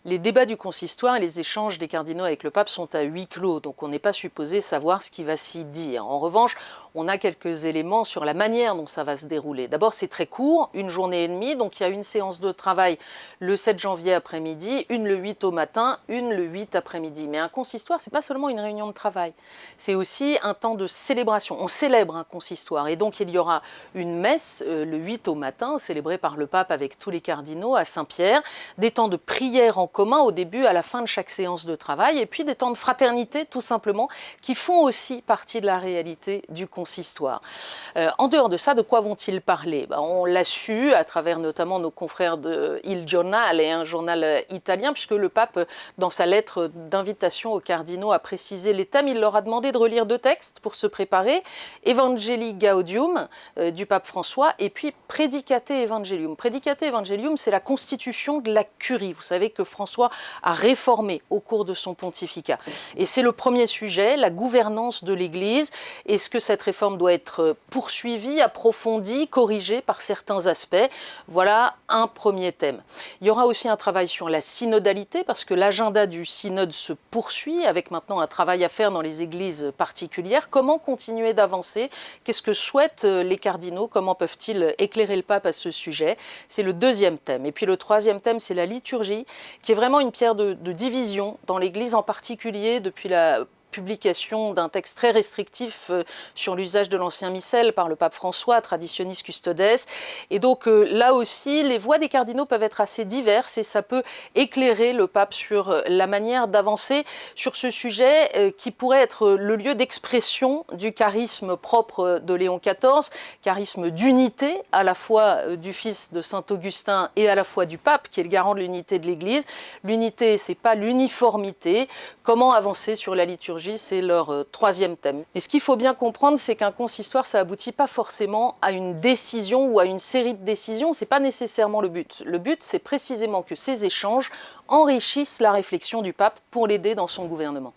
Les débats du consistoire et les échanges des cardinaux avec le pape sont à huis clos, donc on n'est pas supposé savoir ce qui va s'y dire. En revanche, on a quelques éléments sur la manière dont ça va se dérouler. D'abord, c'est très court, une journée et demie, donc il y a une séance de travail le 7 janvier après-midi, une le 8 au matin, une le 8 après-midi. Mais un consistoire, c'est pas seulement une réunion de travail, c'est aussi un temps de célébration. On célèbre un consistoire et donc il y aura une messe le 8 au matin, célébrée par le pape avec tous les cardinaux à Saint-Pierre, des temps de prière en commun au début, à la fin de chaque séance de travail, et puis des temps de fraternité, tout simplement, qui font aussi partie de la réalité du consistoire. En dehors de ça, de quoi vont-ils parler? On l'a su à travers notamment nos confrères de Il Giornale, un journal italien, puisque le pape, dans sa lettre d'invitation aux cardinaux, a précisé les thèmes. Il leur a demandé de relire deux textes pour se préparer, Evangelii Gaudium du pape François, et puis Predicate Evangelium. Predicate Evangelium, c'est la constitution de la curie. Vous savez que François a réformé au cours de son pontificat. Et c'est le premier sujet, la gouvernance de l'Église. Est-ce que cette réforme doit être poursuivie, approfondie, corrigée par certains aspects? Voilà un premier thème. Il y aura aussi un travail sur la synodalité, parce que l'agenda du synode se poursuit, avec maintenant un travail à faire dans les églises particulières. Comment continuer d'avancer? Qu'est-ce que souhaitent les cardinaux? Comment peuvent-ils éclairer le pape à ce sujet? C'est le deuxième thème. Et puis le troisième thème, c'est la liturgie, qui est vraiment une pierre de division dans l'Église, en particulier depuis la publication d'un texte très restrictif sur l'usage de l'ancien missel par le pape François, Traditionis Custodes. Et donc là aussi, les voix des cardinaux peuvent être assez diverses et ça peut éclairer le pape sur la manière d'avancer sur ce sujet qui pourrait être le lieu d'expression du charisme propre de Léon XIV, charisme d'unité à la fois du fils de Saint Augustin et à la fois du pape, qui est le garant de l'unité de l'Église. L'unité, c'est pas l'uniformité. Comment avancer sur la liturgie? C'est leur troisième thème. Mais ce qu'il faut bien comprendre, c'est qu'un consistoire, ça aboutit pas forcément à une décision ou à une série de décisions. C'est pas nécessairement le but. Le but, c'est précisément que ces échanges enrichissent la réflexion du pape pour l'aider dans son gouvernement.